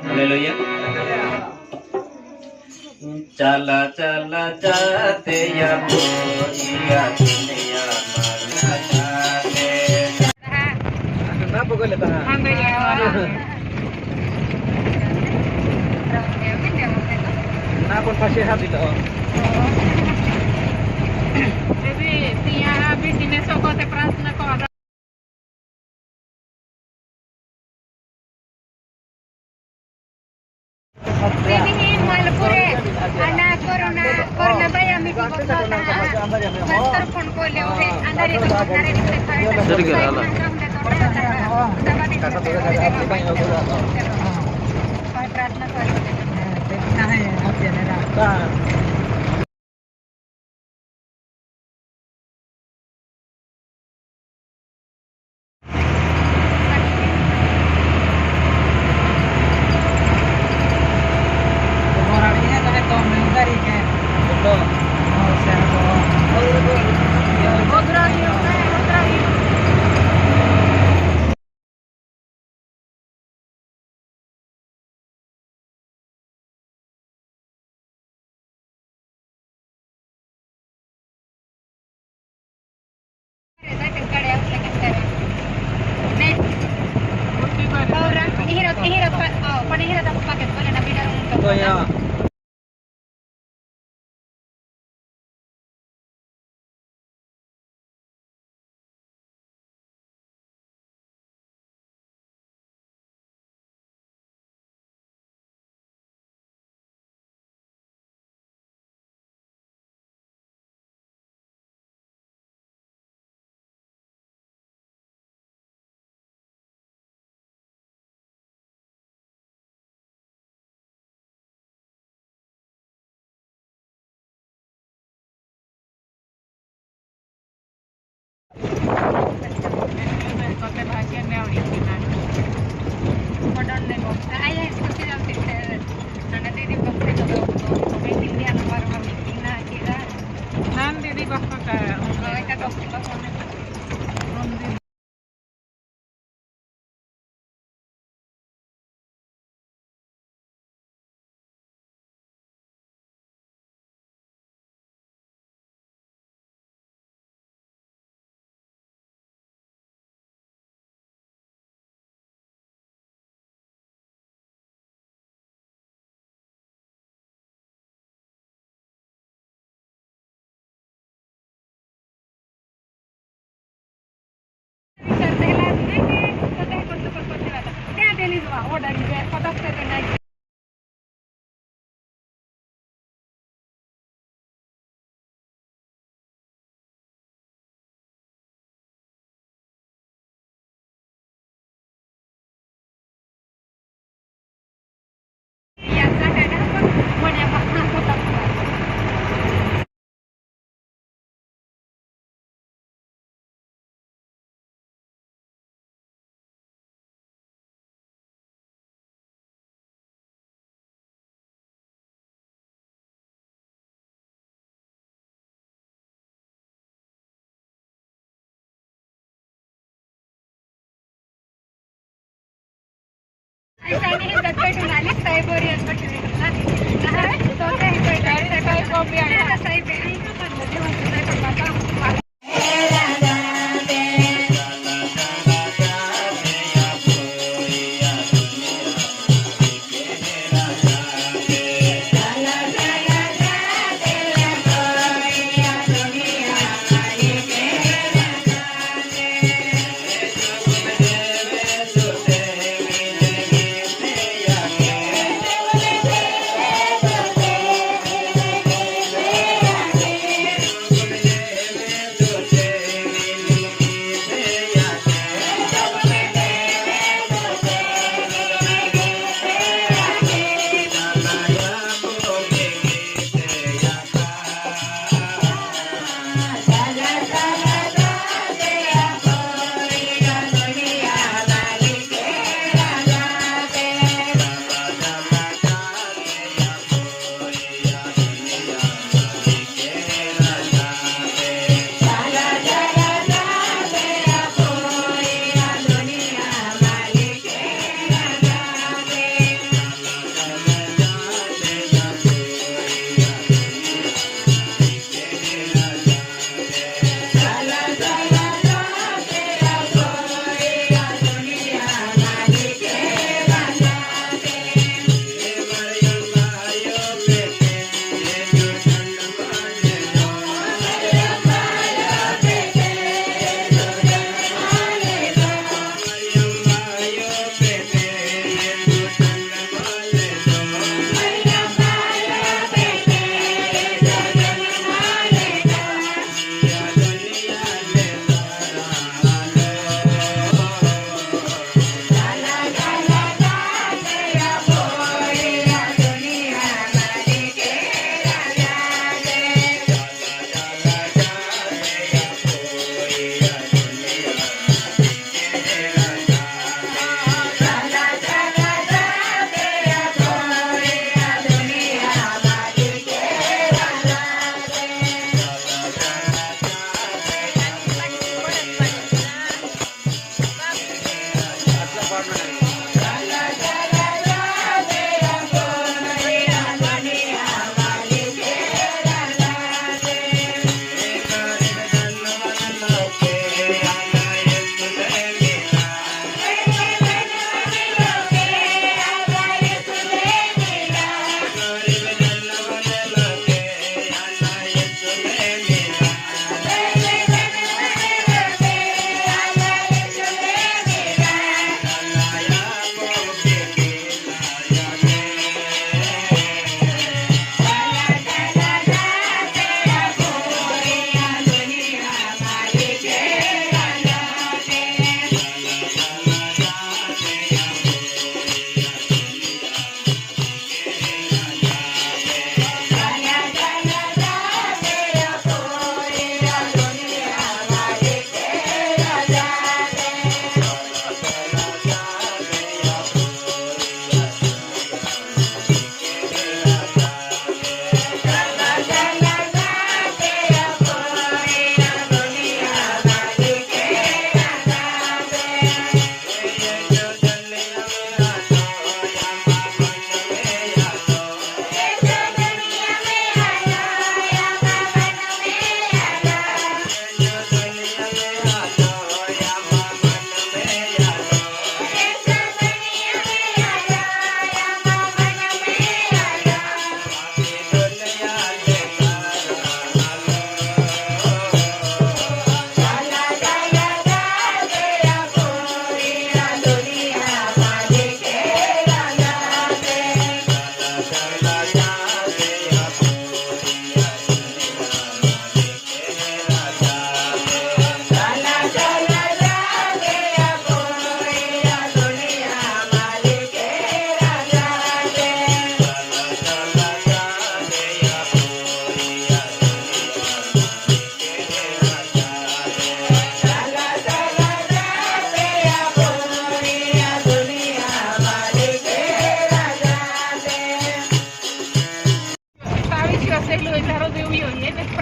Hallelujah. चला चला जाते या पूरिया दुनिया मरते ना पकड़ लेता है ना पण पाचशे हात दिलं भेटीने सोबत प्रार्थना करा ini malpure ana corona baya mi ko kota master phone ko le ore andare ko andare ni sir के आला प्रार्थना कर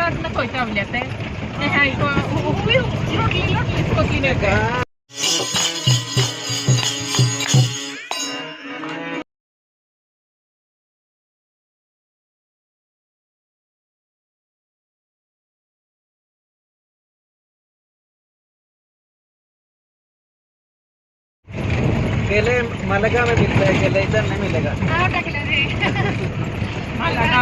rod na koy tablet eh. Hay ko lotli skotli ne ka. केले मालागा में मिलता है, केले इधर नहीं मिलेगा। How takle re. Malaga.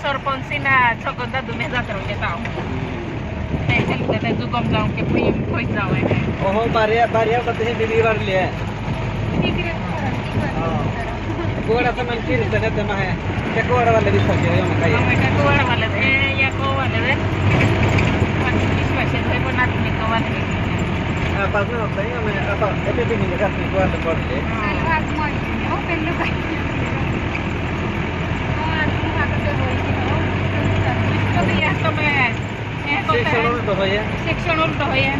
Sorponsina chokonda dume jatra ke tao. Du kom down ke poi jao hai. ओहो बारिया बारिया बताते हैं बीवी बार लिए। कोड़ा तो मन फिर इतने तो ना है। क्या कोड़ा वाले भी सोचे हो ना कहीं? Mereka keluar wala ya ko wala de. Ini spesial saya pun nanti ke wala. पास में होता है मैं apa ऐसे भी नहीं लगा अपनी कोड़ा तो कर ले। Salwas mo. Open lo kay. Section उल्टा हो या? Section ulit ho yan.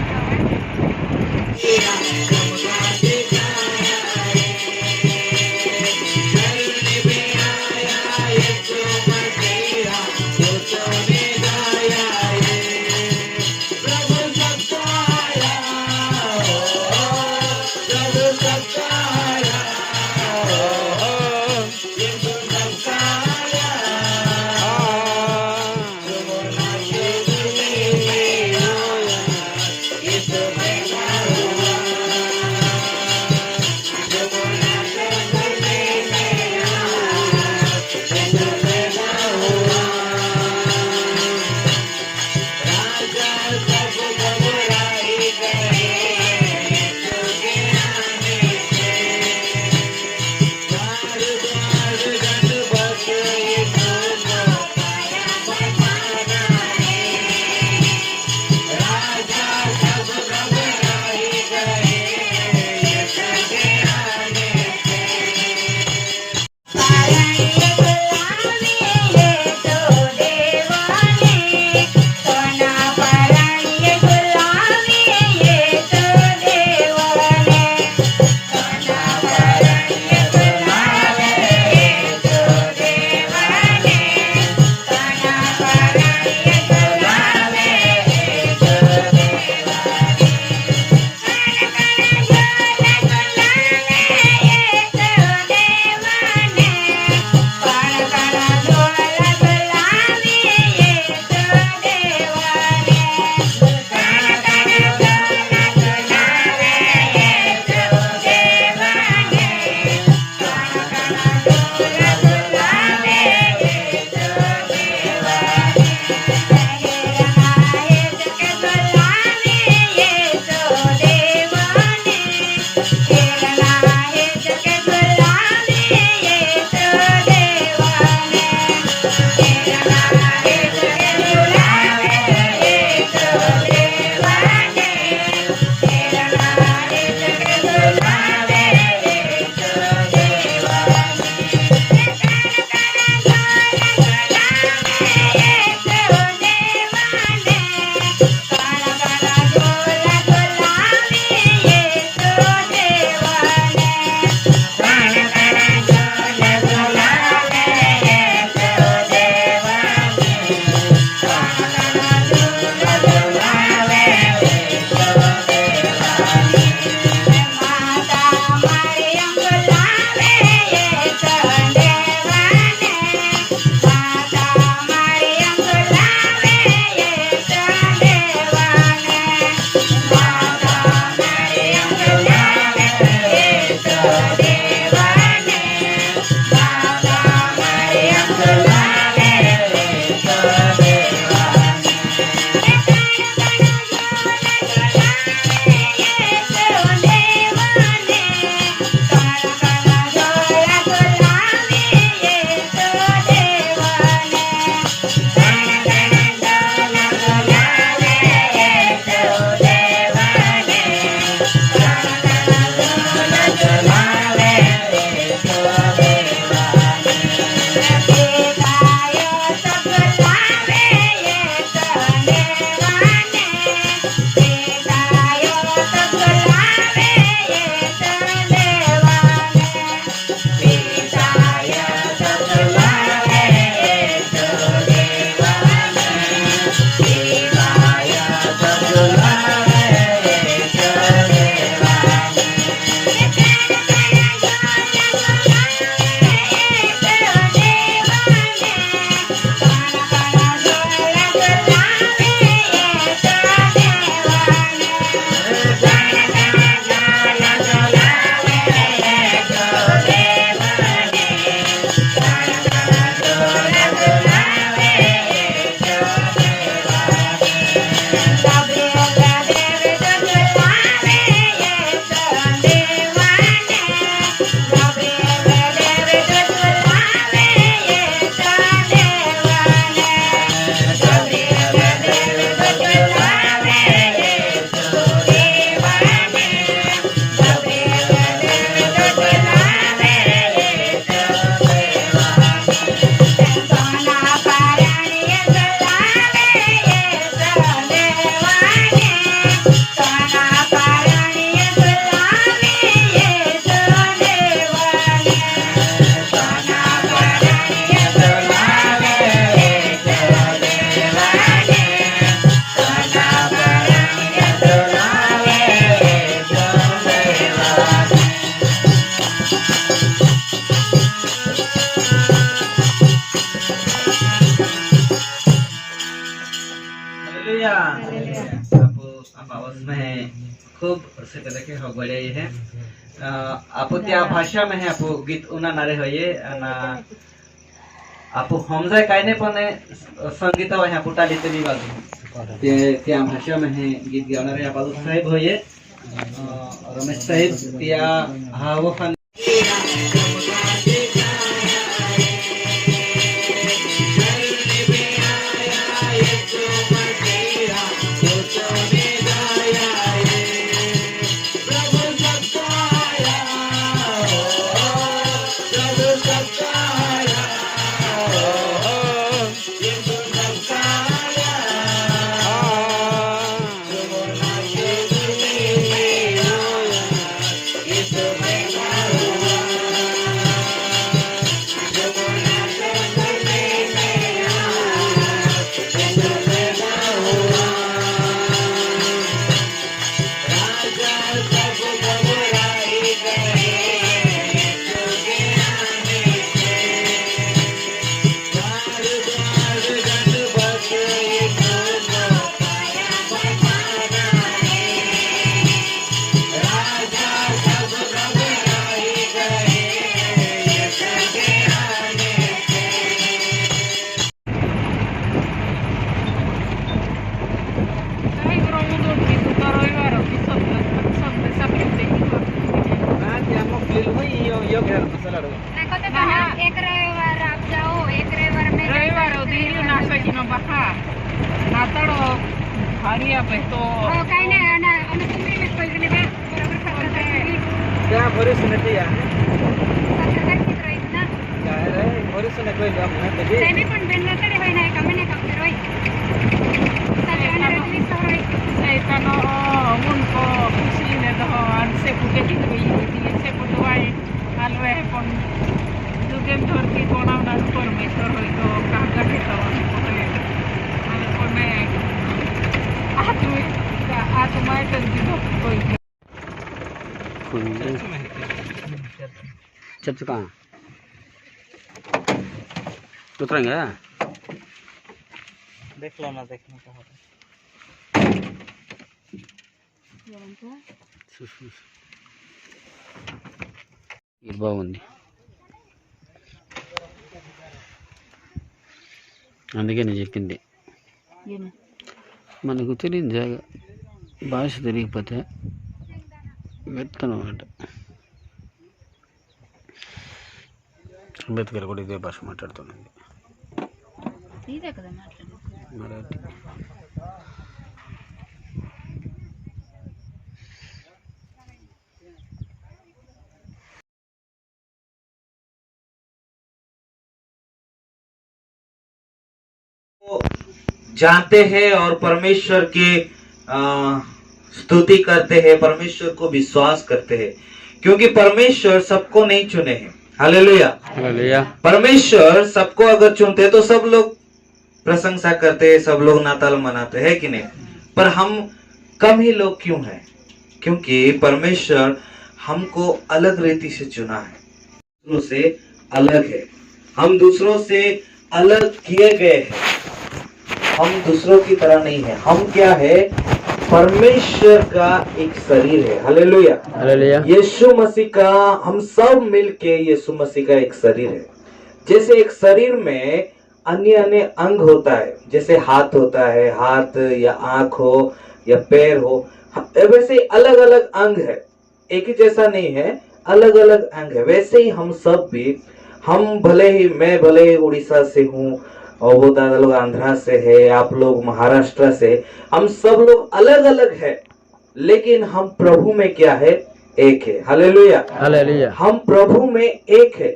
Hallelujah आप आवाज में खूब से करके हो बढ़िया ये है आप त्या भाषा में है आप गीत उना नारे हो ये ना आप हम जाए कायने पने संगीत हो यहाँ पुटा लेते भी बात त्या भाषा में है गीत गाना रे आप साहिब हो ये रमेश साहिब त्या हाँ वो फन एक रविवार आप जाओ एक रविवार में रविवार दिली नाश्त्याची न बघा नाताळ भारी आहे तो हो काही नाही आणि तुम्ही मी पैसे बा बरोबर सगळं क्या भरी सुनती है सरकारची राहील ना काय रे भरी सुने कोई काम नहीं तो ते पण बेंगलोरकडे होय नाही का म्हणे काम रोय सगळ्यांना तुम्ही सवय एकानो मुनको खुशी ने तो आणि से पुटे की गई से पुटवाय आलवे पण दुगेन धरती कोणावना परमेश्वर होय तो काका घेतो आणि कोणे आत्मा तर दिलो कोई चर्च कहाँ उतरेंगे देख लो ना देखने का होता ఇది బాగుంది అందుకే నేను చెప్పింది మనకు తెలియని జాగా భాష తెలియకపోతే వెళ్తానమాట అంబేద్కర్ కూడా ఇదే భాష మాట్లాడుతున్నాడు ఇదే కదా మాట్లాడు మరాఠీ जानते हैं और परमेश्वर की स्तुति करते हैं, परमेश्वर को विश्वास करते हैं, क्योंकि परमेश्वर सबको नहीं चुने हैं। हालेलुया। हालेलुया। परमेश्वर सबको अगर चुनते तो सब लोग प्रशंसा करते हैं, सब लोग नाताल मनाते हैं कि नहीं, पर हम कम ही लोग क्यों हैं? क्योंकि परमेश्वर हमको अलग रीति से चुना है, दूसरों से अलग है, हम दूसरों से अलग किए गए हैं, हम दूसरों की तरह नहीं है। हम क्या है? परमेश्वर का एक शरीर है। हालेलुया। हालेलुया। यीशु मसीह का, हम सब मिलके यीशु मसीह का एक शरीर है। जैसे एक शरीर में अन्य अन्य अंग होता है, जैसे हाथ होता है, हाथ या आंख हो या पैर हो, वैसे अलग अलग अंग है, एक ही जैसा नहीं है, अलग अलग अंग है। वैसे ही हम सब भी, हम मैं भले ही उड़ीसा से हूँ और वो दादा लोग आंध्रा से है, आप लोग महाराष्ट्र से, हम सब लोग अलग अलग है, लेकिन हम प्रभु में क्या है? एक है। हालेलुया। हालेलुया। हम प्रभु में एक है,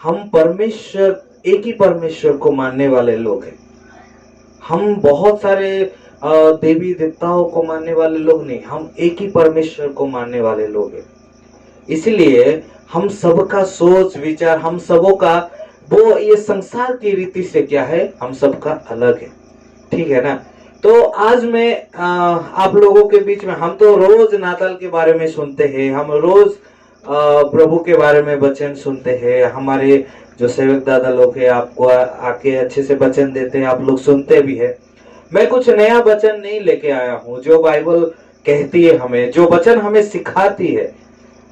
हम परमेश्वर, एक ही परमेश्वर को मानने वाले लोग हैं। हम बहुत सारे देवी देवताओं को मानने वाले लोग नहीं, हम एक ही परमेश्वर को मानने वाले लोग हैं। इसलिए हम सबका सोच विचार, हम सबों का वो ये संसार की रीति से क्या है? हम सबका अलग है। ठीक है ना? तो आज मैं आप लोगों के बीच में, हम तो रोज नाताल के बारे में सुनते हैं, हम रोज प्रभु के बारे में वचन सुनते हैं, हमारे जो सेवक दादा लोग हैं आपको आके अच्छे से वचन देते हैं, आप लोग सुनते भी है। मैं कुछ नया वचन नहीं लेके आया हूँ। जो बाइबल कहती है हमें, जो वचन हमें सिखाती है,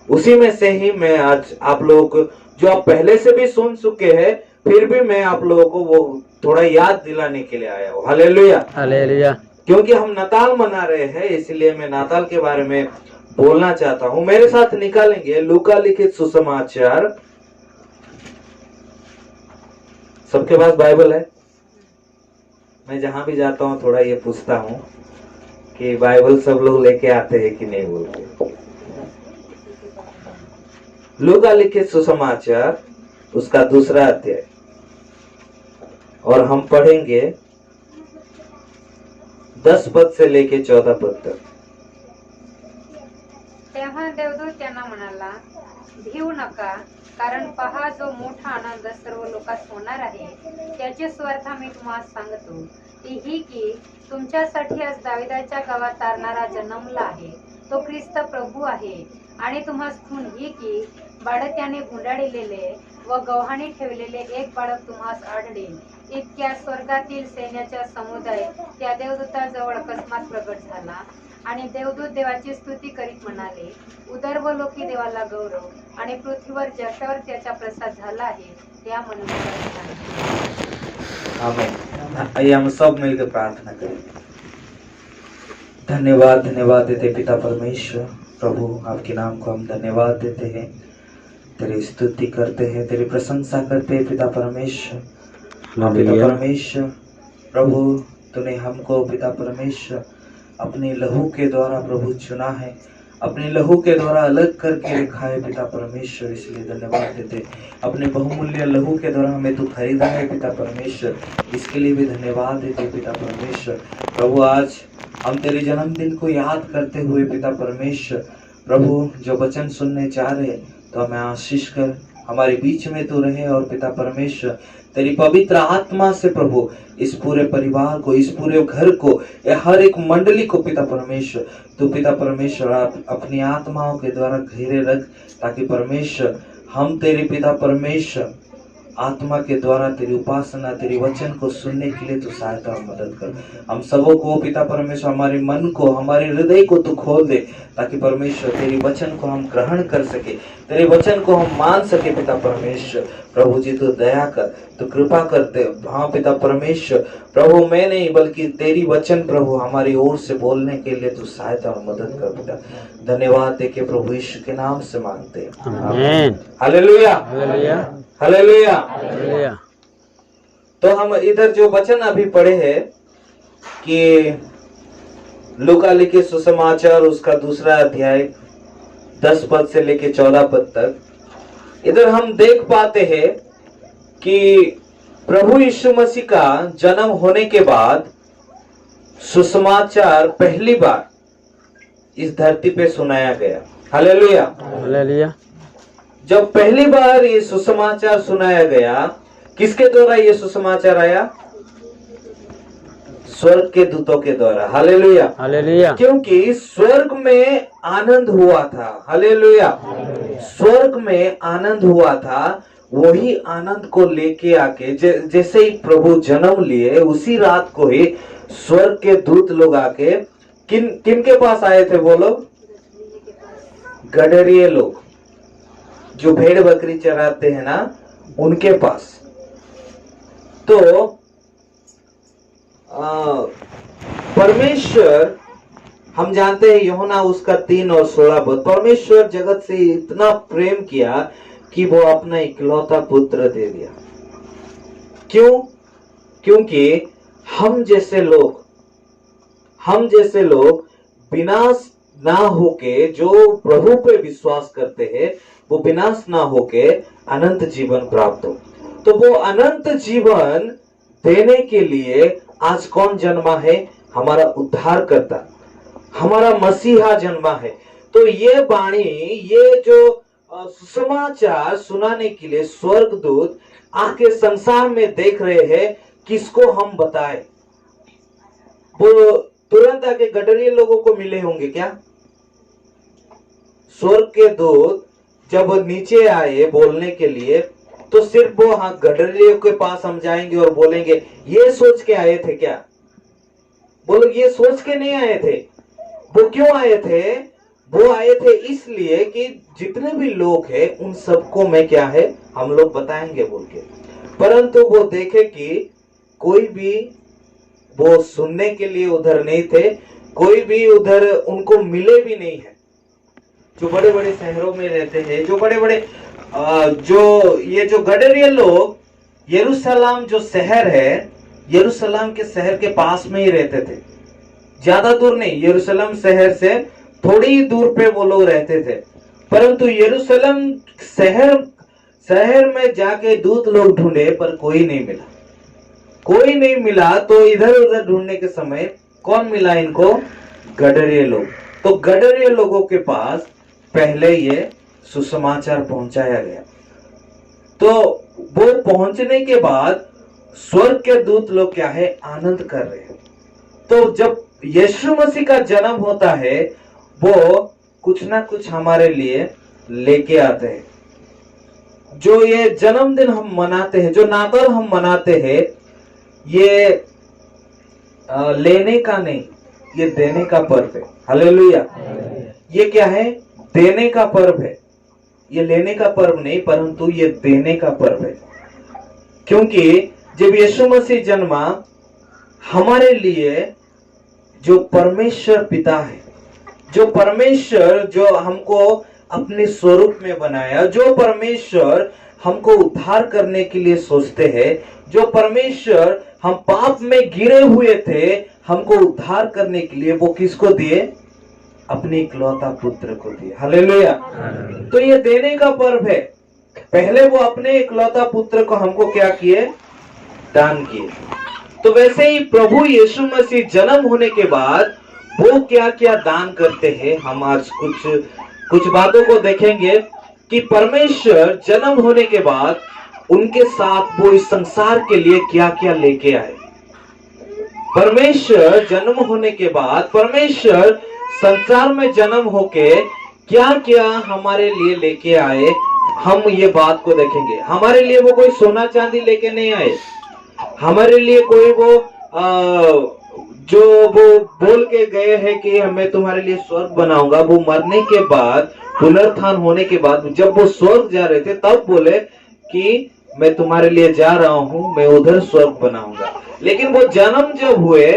उसी में से ही मैं आज आप लोगों को, जो आप पहले से भी सुन चुके हैं, फिर भी मैं आप लोगों को वो थोड़ा याद दिलाने के लिए आया हूँ। हालेलुया। हालेलुया। क्योंकि हम नाताल मना रहे हैं, इसलिए मैं नाताल के बारे में बोलना चाहता हूँ। मेरे साथ निकालेंगे लूका लिखित सुसमाचार। सबके पास बाइबल है? मैं जहां भी जाता हूँ थोड़ा ये पूछता हूँ कि बाइबल सब लोग लेके आते हैं कि नहीं बोल के। लूका लिखित सुसमाचार उसका 2 अध्याय, और हम पढ़ेंगे 10 पद से लेके 14 पद तक। तेव्हा देवदूत त्यांना म्हणाला, भिवू नका, कारण पहा जो मोठा आनंद सर्व लोकांस होणार आहे त्याची स्वर्था मी तुम्हाला सांगतो, ती ही की तुमच्यासाठी आज दाविदाच्या गावात तारणारा जन्मला आहे, तो ख्रिस्त प्रभू आहे. आणि तुम्हास खून ही की बाळत्याने गुंडाळलेले व गव्हाणी ठेवलेले एक बाळक तुम्हास आढळेल. इतक्या स्वर्गातील सैन्याचा समुदाय त्या देवदूताजवळ अकस्मात प्रगट झाला. आणि देवदूत देवाची स्तुती करीत म्हणाले, उदर्व लोकी देवाला गौरव आणि पृथ्वीवर ज्याच्यावर त्याचा प्रसाद झाला आहे त्या मनुष्याला. आमीन। आइए हम सब मिलकर प्रार्थना करें। धन्यवाद धन्यवाद देते पिता परमेश्वर, प्रभु आपके नाम को हम धन्यवाद देते हैं, तेरी स्तुति करते हैं, तेरी प्रशंसा करते हैं पिता परमेश्वर। पिता परमेश्वर प्रभु, तूने हमको पिता परमेश्वर अपने लहू के द्वारा प्रभु चुना है, अपने लहू के द्वारा अलग करके रखा है पिता परमेश्वर, इसलिए धन्यवाद देते। अपने बहुमूल्य लहू के द्वारा हमें तू खरीदा है पिता परमेश्वर, इसके लिए भी धन्यवाद देते पिता परमेश्वर। प्रभु आज हम तेरे जन्मदिन को याद करते हुए पिता परमेश्वर, प्रभु जो वचन सुनने जा रहे तो हमें आशीष कर, हमारे बीच में तू रहे, और पिता परमेश्वर तेरी पवित्र आत्मा से प्रभु इस पूरे परिवार को, इस पूरे घर को, हर एक मंडली को पिता परमेश्वर तू पिता परमेश्वर आप अपनी आत्माओं के द्वारा घेरे रख, ताकि परमेश्वर हम तेरे पिता परमेश्वर आत्मा के द्वारा तेरी उपासना, तेरी वचन को सुनने के लिए तू सहायता और मदद कर। हम सबों को पिता परमेश्वर हमारे मन को, हमारे हृदय को तू खोल दे, ताकि परमेश्वर तेरी वचन को हम ग्रहण कर सके, तेरे वचन को हम मान सके पिता परमेश्वर। प्रभु जी तू दया कर, तू कृपा करते। हाँ पिता परमेश्वर, प्रभु मैं नहीं बल्कि तेरी वचन प्रभु हमारी ओर से बोलने के लिए तू सहायता और मदद कर पिता। धन्यवाद देके प्रभु यीशु के नाम से मांगते हैं, आमीन। Hallelujah hallelujah. हालेलुया। हालेलुया। तो हम इधर जो वचन अभी पढ़े हैं कि लूका लिखित सुसमाचार उसका 2 अध्याय 10 पद से लेके 14 पद तक, इधर हम देख पाते हैं कि प्रभु यीशु मसीह का जन्म होने के बाद सुसमाचार पहली बार इस धरती पे सुनाया गया। हालेलुया। हालेलुया। जब पहली बार ये सुसमाचार सुनाया गया, किसके द्वारा ये सुसमाचार आया? स्वर्ग के दूतों के द्वारा। हालेलुया। हालेलुया। क्योंकि स्वर्ग में आनंद हुआ था। हालेलुया। स्वर्ग में आनंद हुआ था, वही आनंद को लेके आके जैसे ही प्रभु जन्म लिए उसी रात को ही स्वर्ग के दूत लोग आके किन के पास आए थे? वो लोग गडरिये लोग, जो भेड़ बकरी चराते हैं ना, उनके पास। तो परमेश्वर, हम जानते हैं यूहन्ना उसका 3 और 16 पद, परमेश्वर जगत से इतना प्रेम किया कि वो अपना इकलौता पुत्र दे दिया। क्यों? क्योंकि हम जैसे लोग विनाश ना होके, जो प्रभु पे विश्वास करते हैं, वो विनाश ना होके अनंत जीवन प्राप्त हो। तो वो अनंत जीवन देने के लिए आज कौन जन्मा है? हमारा उद्धारकर्ता, हमारा मसीहा जन्मा है। तो ये वाणी, ये जो सुसमाचार सुनाने के लिए स्वर्गदूत आके संसार में देख रहे हैं, किसको हम बताएं? वो तुरंत आके गडरिये लोगों को मिले होंगे क्या? स्वर्ग के दूत जब नीचे आए बोलने के लिए, तो सिर्फ वो गडरियों के पास हम जाएंगे और बोलेंगे ये सोच के आए थे क्या? वो लोग ये सोच के नहीं आए थे। वो क्यों आए थे? वो आए थे इसलिए कि जितने भी लोग हैं उन सबको मैं क्या है हम लोग बताएंगे बोल के। परंतु वो देखे कि कोई भी वो सुनने के लिए उधर नहीं थे, कोई भी उधर उनको मिले भी नहीं है। जो बड़े बड़े शहरों में रहते हैं, जो बड़े बड़े जो ये जो गडरिया लोग, यरूशलेम जो शहर है, यरूशलेम के शहर के पास में ही रहते थे, ज्यादा दूर नहीं, यरूशलेम शहर से थोड़ी दूर पे वो लोग रहते थे। परंतु यरूशलेम शहर में जाके दूत लोग ढूंढे पर कोई नहीं मिला, कोई नहीं मिला। तो इधर उधर ढूंढने के समय कौन मिला इनको? गडरिया लोग। तो गडरिया लोगों के पास पहले ये सुसमाचार पहुंचाया गया। तो वो पहुंचने के बाद स्वर्ग के दूत लोग क्या है आनंद कर रहे हैं। तो जब यीशु मसीह का जन्म होता है वो कुछ ना कुछ हमारे लिए लेके आते हैं। जो ये जन्मदिन हम मनाते हैं, जो नाताल हम मनाते हैं, ये लेने का नहीं, ये देने का पर्व है। हालेलुया। ये क्या है? देने का पर्व है। ये लेने का पर्व नहीं, परंतु ये देने का पर्व है। क्योंकि जब यीशु मसीह जन्मा, हमारे लिए जो परमेश्वर पिता है, जो परमेश्वर जो हमको अपने स्वरूप में बनाया, जो परमेश्वर हमको उद्धार करने के लिए सोचते हैं, जो परमेश्वर हम पाप में गिरे हुए थे हमको उद्धार करने के लिए, वो किसको दिए? अपने इकलौता पुत्र को दिए। हालेलुया। तो ये देने का पर्व है। पहले वो अपने इकलौता पुत्र को हमको क्या किए? दान किए। तो वैसे ही प्रभु यीशु मसीह जन्म होने के बाद वो क्या क्या दान करते हैं, हम आज कुछ बातों को देखेंगे कि परमेश्वर जन्म होने के बाद उनके साथ वो इस संसार के लिए क्या क्या लेके आए। परमेश्वर जन्म होने के बाद परमेश्वर संसार में जन्म होके क्या क्या हमारे लिए लेके आए, हम ये बात को देखेंगे। हमारे लिए वो कोई सोना चांदी लेके नहीं आए। हमारे लिए कोई वो जो वो बोल के गए हैं कि मैं तुम्हारे लिए स्वर्ग बनाऊंगा, वो मरने के बाद, पुनरुत्थान होने के बाद जब वो स्वर्ग जा रहे थे तब बोले कि मैं तुम्हारे लिए जा रहा हूं, मैं उधर स्वर्ग बनाऊंगा। लेकिन वो जन्म जब हुए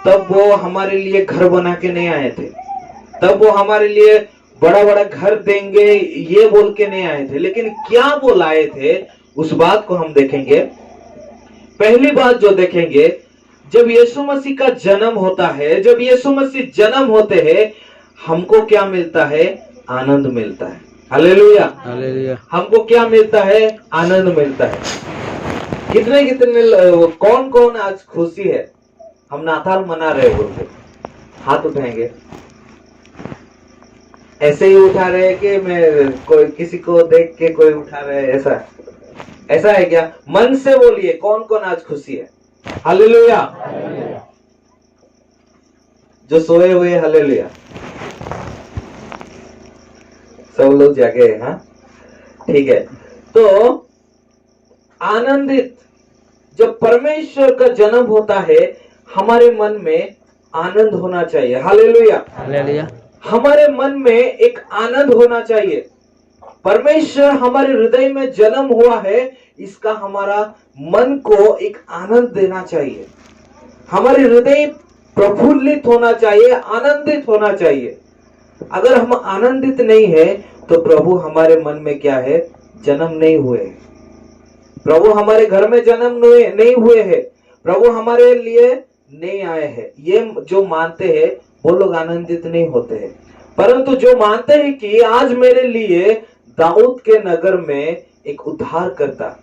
तब वो हमारे लिए घर बना के नहीं आए थे, तब वो हमारे लिए बड़ा बड़ा घर देंगे ये बोल के नहीं आए थे। लेकिन क्या वो लाए थे उस बात को हम देखेंगे। पहली बात जो देखेंगे, जब यीशु मसीह का जन्म होता है, जब यीशु मसीह जन्म होते हैं, हमको क्या मिलता है? आनंद मिलता है। हालेलुया। हालेलुया। हमको क्या मिलता है? आनंद मिलता है। कितने कौन कौन आज खुशी है? हम नाताल मना रहे बोलते, हाथ उठाएंगे। ऐसे ही उठा रहे कि मैं कोई किसी को देख के कोई उठा रहे, ऐसा है क्या? मन से बोलिए, कौन कौन आज खुशी है? हालेलुया। जो सोए हुए हालेलुया। सब लोग जागे हैं। हाँ, ठीक है। तो आनंदित, जब परमेश्वर का जन्म होता है हमारे मन में आनंद होना चाहिए। हालेलुया। हालेलुया। हमारे मन में एक आनंद होना चाहिए। परमेश्वर हमारे हृदय में जन्म हुआ है, इसका हमारा मन को एक आनंद देना चाहिए। हमारे हृदय प्रफुल्लित होना चाहिए, आनंदित होना चाहिए। अगर हम आनंदित नहीं है तो प्रभु हमारे मन में क्या है? जन्म नहीं हुए। प्रभु हमारे घर में जन्म नहीं हुए हैं, प्रभु हमारे लिए नहीं आए हैं। ये जो मानते हैं वो लोग आनंदित नहीं होते हैं। परंतु जो मानते हैं कि आज मेरे लिए दाऊद के नगर में एक उद्धार करता,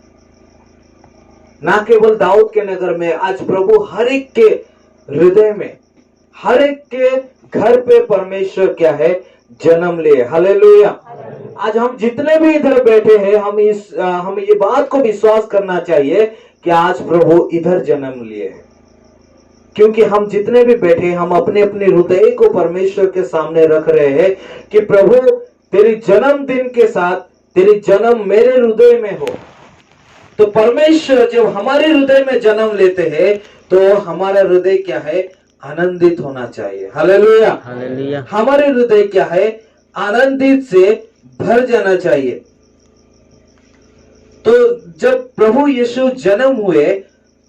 ना केवल दाऊद के नगर में, आज प्रभु हर एक के हृदय में, हर एक के घर पे परमेश्वर क्या है? जन्म लिए। हालेलुया। आज हम जितने भी इधर बैठे हैं, हम ये बात को विश्वास करना चाहिए कि आज प्रभु इधर जन्म लिए हैं। क्योंकि हम जितने भी बैठे, हम अपने अपने हृदय को परमेश्वर के सामने रख रहे हैं कि प्रभु तेरी जन्मदिन के साथ तेरी जन्म मेरे हृदय में हो। तो परमेश्वर जब हमारे हृदय में जन्म लेते हैं तो हमारा हृदय क्या है? आनंदित होना चाहिए। हालेलुया। हालेलुया। हमारे हृदय क्या है? आनंदित से भर जाना चाहिए। तो जब प्रभु यीशु जन्म हुए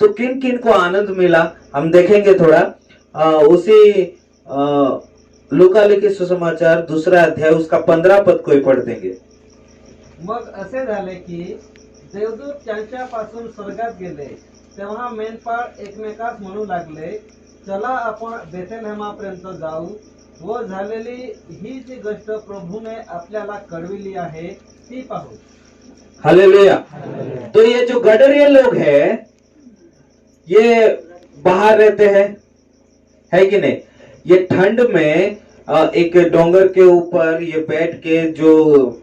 तो किन किन को आनंद मिला हम देखेंगे थोड़ा। उसी लूका लिखित सुसमाचार 2 अध्याय उसका 15 पद कोई पढ़ देंगे। मग असे झाले की देवदूत त्यांच्यापासून स्वर्गात गेले, तेव्हा मेंढपाळ एकमेकास म्हणू लागले, चला आपण बेथलेहेमापर्यंत जाऊ व झालेली ही जी गोष्ट प्रभूने आपल्याला कळविली आहे ती पाहू। हालेलुया। तो ये जो गडरिये लोग हैं ये बाहर रहते हैं, है कि नहीं? ये ठंड में एक डोंगर के ऊपर ये बैठ के जो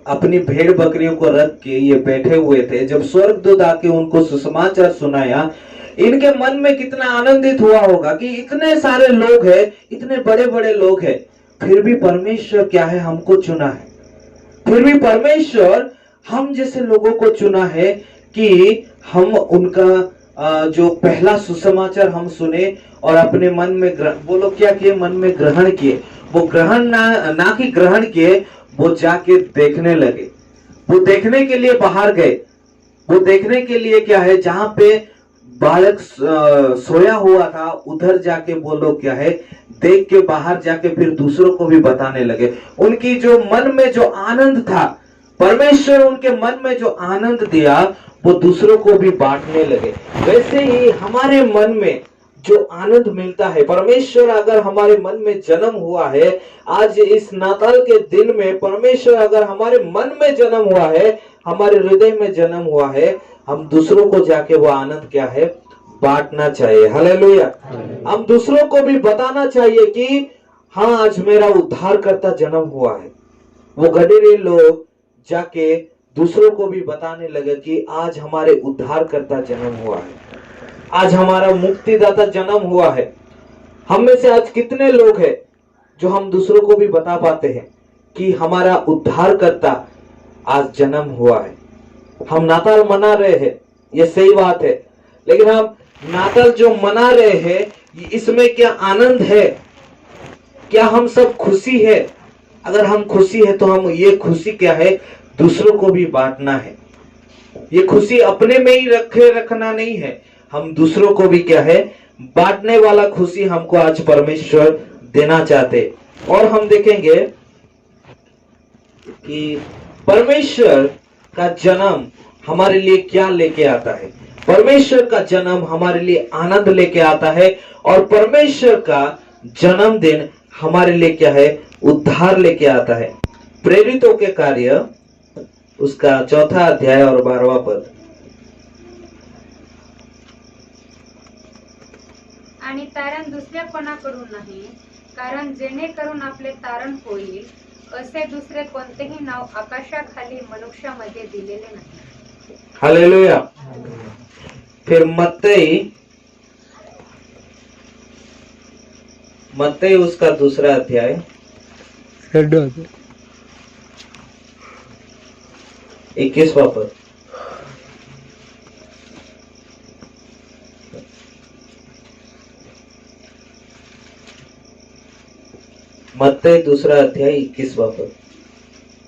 अपनी भेड़ बकरियों को रख के ये बैठे हुए थे। जब स्वर्गदूत आके उनको सुसमाचार सुनाया, इनके मन में कितना आनंदित हुआ होगा कि इतने सारे लोग हैं, इतने बड़े बड़े लोग हैं, फिर भी परमेश्वर क्या है? हमको चुना है। फिर भी परमेश्वर हम जैसे लोगों को चुना है कि हम उनका जो पहला सुसमाचार हम सुने और अपने मन में वो लोग क्या किए? मन में ग्रहण किए। वो ग्रहण ना कि ग्रहण किए, वो जाके देखने लगे। वो देखने के लिए बाहर गए। वो देखने के लिए क्या है? जहां पे बालक सोया हुआ था उधर जाके वो लोग क्या है? देख के बाहर जाके फिर दूसरों को भी बताने लगे। उनकी जो मन में जो आनंद था, परमेश्वर उनके मन में जो आनंद दिया वो दूसरों को भी बांटने लगे। वैसे ही हमारे मन में जो आनंद मिलता है, परमेश्वर अगर हमारे मन में जन्म हुआ है, आज इस नाताल के दिन में परमेश्वर अगर हमारे मन में जन्म हुआ है, हमारे हृदय में जन्म हुआ है, हम दूसरों को जाके वो आनंद क्या है? बांटना चाहिए। हालेलुया। हम दूसरों को भी बताना चाहिए कि हाँ, आज मेरा उद्धारकर्ता जन्म हुआ है। वो गडरिये लोग जाके दूसरों को भी बताने लगे कि आज हमारे उद्धारकर्ता जन्म हुआ है, आज हमारा मुक्तिदाता जन्म हुआ है। हम में से आज कितने लोग हैं जो हम दूसरों को भी बता पाते हैं कि हमारा उद्धारकर्ता आज जन्म हुआ है। हम नाताल मना रहे हैं, ये सही बात है, लेकिन हम नाताल जो मना रहे हैं इसमें क्या आनंद है? क्या हम सब खुशी है? अगर हम खुशी है तो हम ये खुशी क्या है? दूसरों को भी बांटना है। ये खुशी अपने में ही रखना नहीं है, हम दूसरों को भी क्या है? बांटने वाला खुशी हमको आज परमेश्वर देना चाहते। और हम देखेंगे कि परमेश्वर का जन्म हमारे लिए क्या लेके आता है। परमेश्वर का जन्म हमारे लिए आनंद लेके आता है और परमेश्वर का जन्मदिन हमारे लिए क्या है? उद्धार लेके आता है। प्रेरितों के कार्य उसका 4 अध्याय और 12वां पद। आणि तारण दुसऱ्या कोणाकडून नाही, कारण जेणेकरून आपले तारण होईल असे दुसरे कोणतेही नाव आकाशाखाली मनुष्यामध्ये दिलेले नाही। हालेलुया। फिर मत्ती उसका 2 अध्याय 21वां पद। मत्ती 2 अध्याय 21वां पद।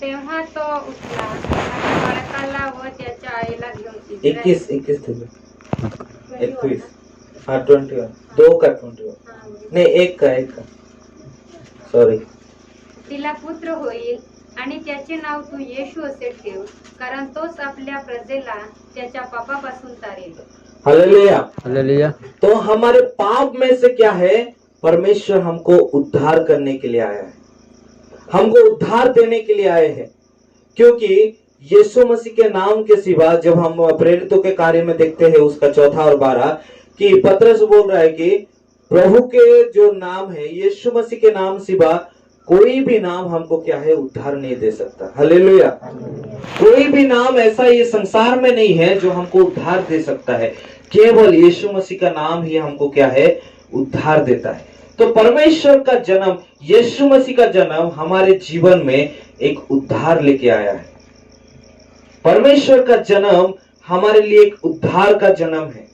तेव्हा तो उठला आणि बाळकाला व त्याच्या आईला घेऊन 21 हाँ 21 2 का 21 नहीं 1 का सॉरी। तिला पुत्र होईल आणि त्याचे नाव तू येशू असे ठेव, कारण तोच आपल्या प्रजेला त्याच्या पापापासून तारेल। हालेलुया। हालेलुया। तो हमारे पाप में से क्या है? परमेश्वर हमको उद्धार करने के लिए आया है, हमको उद्धार देने के लिए आए हैं। क्योंकि यीशु मसीह के नाम के सिवा, जब हम प्रेरितों के कार्य में देखते हैं उसका 4 और 12 कि पतरस बोल रहा है कि प्रभु के जो नाम है, यीशु मसीह के नाम सिवा कोई भी नाम हमको क्या है? उद्धार नहीं दे सकता। हालेलुया। कोई भी नाम ऐसा ये संसार में नहीं है जो हमको उद्धार दे सकता है, केवल यीशु मसीह का नाम ही हमको क्या है? उद्धार देता है। तो परमेश्वर का जन्म, यीशु मसीह का जन्म हमारे जीवन में एक उद्धार लेके आया है। परमेश्वर का जन्म हमारे लिए एक उद्धार का जन्म है।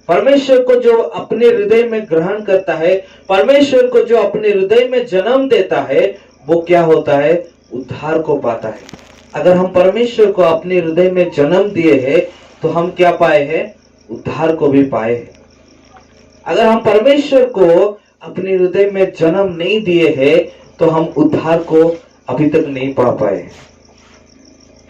परमेश्वर को जो अपने हृदय में ग्रहण करता है, परमेश्वर को जो अपने हृदय में जन्म देता है, वो क्या होता है? उद्धार को पाता है। अगर हम परमेश्वर को अपने हृदय में जन्म दिए हैं तो हम क्या पाए हैं? उद्धार को भी पाए हैं। अगर हम परमेश्वर को अपने हृदय में जन्म नहीं दिए हैं तो हम उद्धार को अभी तक नहीं पा पाए।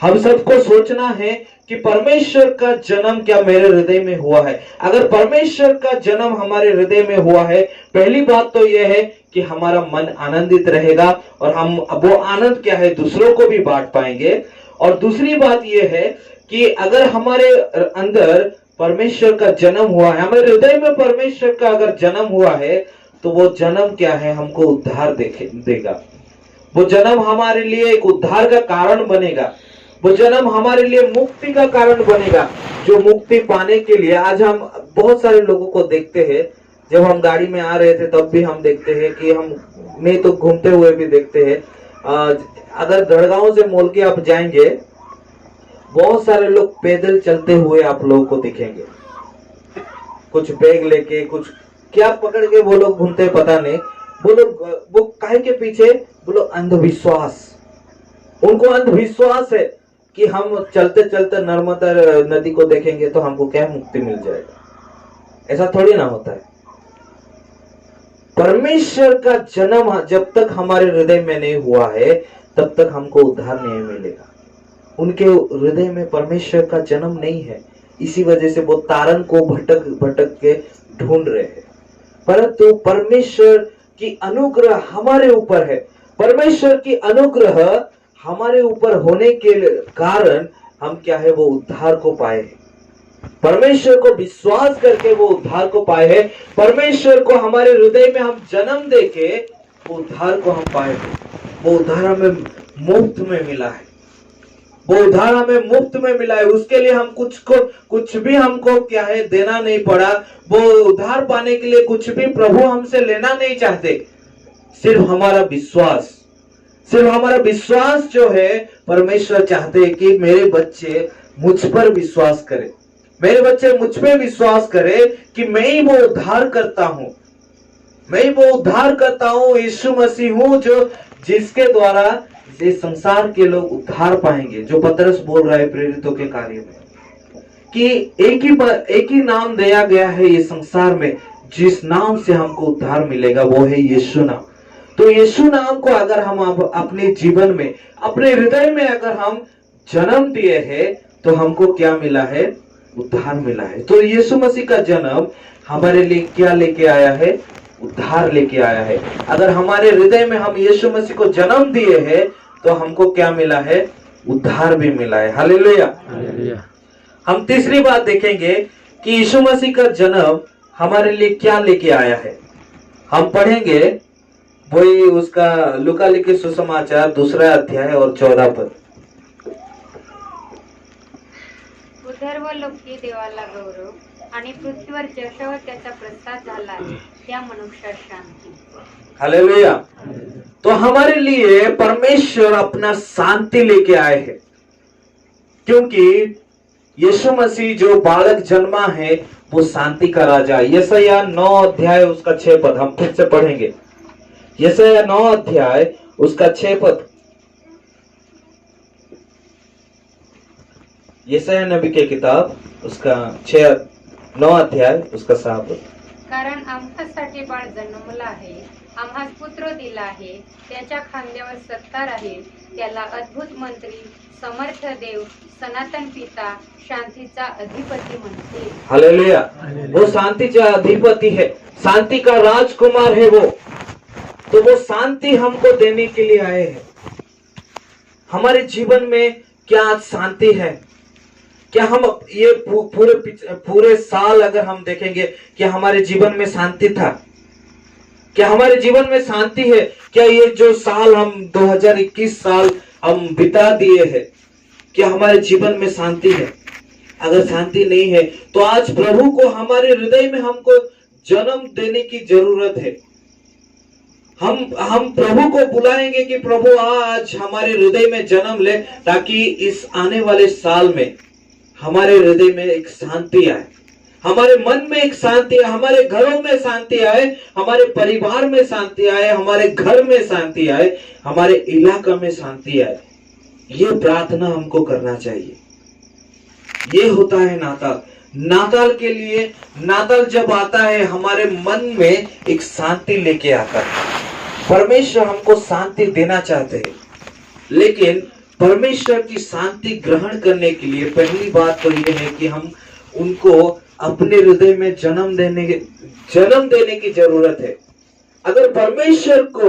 हम सबको सोचना है कि परमेश्वर का जन्म क्या मेरे हृदय में हुआ है। अगर परमेश्वर का जन्म हमारे हृदय में हुआ है, पहली बात तो यह है कि हमारा मन आनंदित रहेगा और हम वो आनंद क्या है? दूसरों को भी बांट पाएंगे। और दूसरी बात यह है कि अगर हमारे अंदर परमेश्वर का जन्म हुआ है, हमारे हृदय में परमेश्वर का अगर जन्म हुआ है, तो वो जन्म क्या है? हमको उद्धार देगा। वो जन्म हमारे लिए एक उद्धार का कारण बनेगा। वो जन्म हमारे लिए मुक्ति का कारण बनेगा। जो मुक्ति पाने के लिए आज हम बहुत सारे लोगों को देखते हैं। जब हम गाड़ी में आ रहे थे तब भी हम देखते हैं कि हम नहीं तो घूमते हुए भी देखते हैं। अगर दड़गांव से मोलके आप जाएंगे, बहुत सारे लोग पैदल चलते हुए आप लोगों को दिखेंगे। कुछ बैग लेके, कुछ क्या पकड़ के वो लोग घूमते पता नहीं। वो लोग वो काहे के पीछे? वो लोग अंधविश्वास, उनको अंधविश्वास है कि हम चलते चलते नर्मदा नदी को देखेंगे तो हमको क्या मुक्ति मिल जाएगा। ऐसा थोड़ी ना होता है। परमेश्वर का जन्म जब तक हमारे हृदय में नहीं हुआ है तब तक हमको उद्धार नहीं मिलेगा। उनके हृदय में परमेश्वर का जन्म नहीं है, इसी वजह से वो तारन को भटक भटक के ढूंढ रहे हैं। परंतु परमेश्वर की अनुग्रह हमारे ऊपर है। परमेश्वर की अनुग्रह हमारे ऊपर होने के कारण हम क्या है? वो उद्धार को पाए हैं। परमेश्वर को विश्वास करके वो उद्धार को पाए हैं। परमेश्वर को हमारे हृदय में हम जन्म देके वो उद्धार को हम पाए हैं। वो उद्धार हमें मुफ्त में मिला है। वो उद्धार हमें मुफ्त में मिला है। उसके लिए हम कुछ भी हमको क्या है? देना नहीं पड़ा। वो उद्धार पाने के लिए कुछ भी प्रभु हमसे लेना नहीं चाहते। सिर्फ हमारा विश्वास जो है, परमेश्वर चाहते हैं कि मेरे बच्चे मुझ पर विश्वास करें। मेरे बच्चे मुझ पे विश्वास करें कि मैं ही वो उद्धार करता हूं। मैं ही वो उद्धार करता हूं। यीशु मसीह हूं जो जिसके द्वारा इस संसार के लोग उद्धार पाएंगे। जो पतरस बोल रहा है प्रेरितों के कार्य में कि एक ही नाम दिया गया है ये संसार में, जिस नाम से हमको उद्धार मिलेगा, वो है यीशु नाम। तो यीशु नाम को अगर हम अपने जीवन में, अपने हृदय में अगर हम जन्म दिए हैं तो हमको क्या मिला है? उद्धार मिला है। तो यीशु मसीह का जन्म हमारे लिए क्या लेके आया है? उद्धार लेके आया है। अगर हमारे हृदय में हम यीशु मसीह को जन्म दिए हैं तो हमको क्या मिला है? उद्धार भी मिला है। हालेलुया। हम तीसरी बात देखेंगे कि यीशु मसीह का जन्म हमारे लिए क्या लेके आया है। हम पढ़ेंगे वही उसका लूका लिखित सुसमाचार 2 अध्याय और 14 पद। सर्व लोकी देवाला गौरव आणि पृथ्वीवर जशावर त्याचा प्रसाद झाला आहे त्या मनुष्य शांती। हालेलुया। तो हमारे लिए परमेश्वर अपना शांति लेके आए हैं, क्योंकि यीशु मसीह जो बालक जन्मा है वो शांति का राजा। यशायाह 9 अध्याय उसका 6 पद हम फिर से पढ़ेंगे। यशायाह 9 अध्याय उसका 6 पद। यशायाह नबी की किताब उसका 9 अध्याय उसका 7 पद। कारण आम्हासाठी बाळ जन्मला आहे, आम्हास पुत्र दिला आहे, त्याच्या खांद्यावर सत्ता राहील, त्याला अद्भुत मंत्री, समर्थ देव, सनातन पिता, शांतीचा अधिपती म्हणते। हालेलुया। वो शांति का अधिपति है, शांति का राजकुमार है वो। तो वो शांति हमको देने के लिए आए हैं। हमारे जीवन में क्या शांति है? क्या हम ये पूरे साल अगर हम देखेंगे क्या हमारे जीवन में शांति था? क्या हमारे जीवन में शांति है? क्या ये जो साल हम 2021 साल हम बिता दिए हैं, क्या हमारे जीवन में शांति है? अगर शांति नहीं है तो आज प्रभु को हमारे हृदय में हमको जन्म देने की जरूरत है। हम प्रभु को बुलाएंगे कि प्रभु आज हमारे हृदय में जन्म ले, ताकि इस आने वाले साल में हमारे हृदय में एक शांति आए, हमारे मन में एक शांति आए, हमारे घरों में शांति आए, हमारे परिवार में शांति आए, हमारे घर में शांति आए, हमारे इलाका में शांति आए। ये प्रार्थना हमको करना चाहिए। ये होता है नाताल। नाताल के लिए, नाताल जब आता है हमारे मन में एक शांति लेके आता है। परमेश्वर हमको शांति देना चाहते हैं, लेकिन परमेश्वर की शांति ग्रहण करने के लिए पहली बात तो ये है कि हम उनको अपने हृदय में जन्म देने की जरूरत है। अगर परमेश्वर को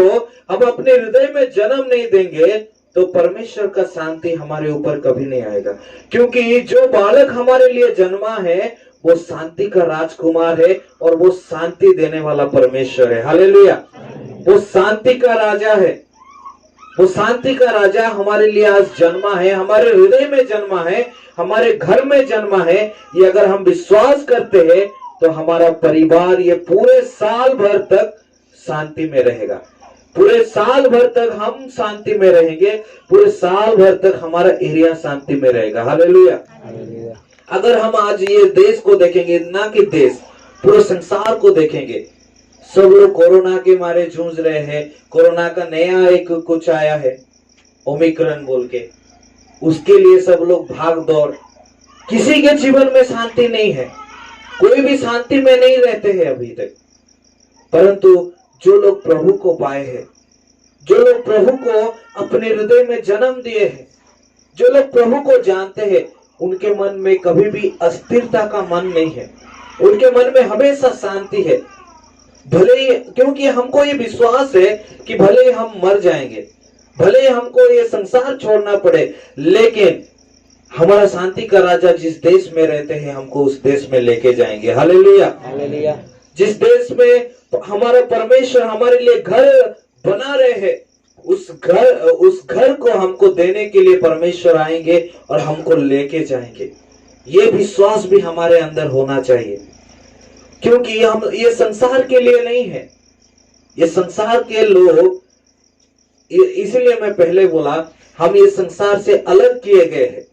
हम अपने हृदय में जन्म नहीं देंगे तो परमेश्वर का शांति हमारे ऊपर कभी नहीं आएगा, क्योंकि जो बालक हमारे लिए जन्मा है वो शांति का राजकुमार है और वो शांति देने वाला परमेश्वर है। हालेलुया। वो शांति का राजा है। वो शांति का राजा हमारे लिए आज जन्मा है, हमारे हृदय में जन्मा है, हमारे घर में जन्मा है। ये अगर हम विश्वास करते हैं तो हमारा परिवार ये पूरे साल भर तक शांति में रहेगा। पूरे साल भर तक हम शांति में रहेंगे, पूरे साल भर तक हमारा एरिया शांति में रहेगा। हालेलुया। अगर हम आज ये देश को देखेंगे, ना कि देश, पूरे संसार को देखेंगे, सब लोग कोरोना के मारे जूझ रहे हैं। कोरोना का नया एक कुछ आया है, ओमिक्रॉन बोल के, उसके लिए सब लोग भाग दौड़। किसी के जीवन में शांति नहीं है, कोई भी शांति में नहीं रहते हैं अभी तक। परंतु जो लोग प्रभु को पाए हैं, जो लोग प्रभु को अपने हृदय में जन्म दिए हैं, जो लोग प्रभु को जानते हैं, उनके मन में कभी भी अस्थिरता का मन नहीं है। उनके मन में हमेशा शांति है। भले ही, क्योंकि हमको ये विश्वास है कि भले ही हम मर जाएंगे, भले ही हमको ये संसार छोड़ना पड़े, लेकिन हमारा शांति का राजा जिस देश में रहते हैं हमको उस देश में लेके जाएंगे। हालेलुया। हालेलुया। जिस देश में हमारा परमेश्वर हमारे लिए घर बना रहे हैं, उस घर को हमको देने के लिए परमेश्वर आएंगे और हमको लेके जाएंगे। ये विश्वास भी हमारे अंदर होना चाहिए, क्योंकि हम ये संसार के लिए नहीं है, ये संसार के लोग, इसलिए मैं पहले बोला हम ये संसार से अलग किए गए हैं।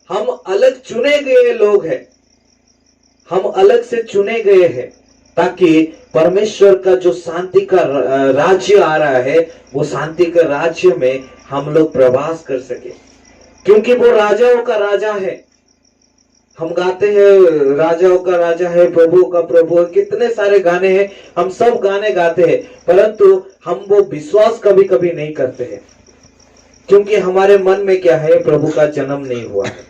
हम अलग चुने गए लोग हैं, हम अलग से चुने गए हैं, ताकि परमेश्वर का जो शांति का राज्य आ रहा है वो शांति का राज्य में हम लोग प्रवास कर सके, क्योंकि वो राजाओं का राजा है। हम गाते हैं राजाओं का राजा है, प्रभु का प्रभु है, कितने सारे गाने हैं, हम सब गाने गाते हैं, परंतु हम वो विश्वास कभी कभी नहीं करते हैं, क्योंकि हमारे मन में क्या है, प्रभु का जन्म नहीं हुआ है।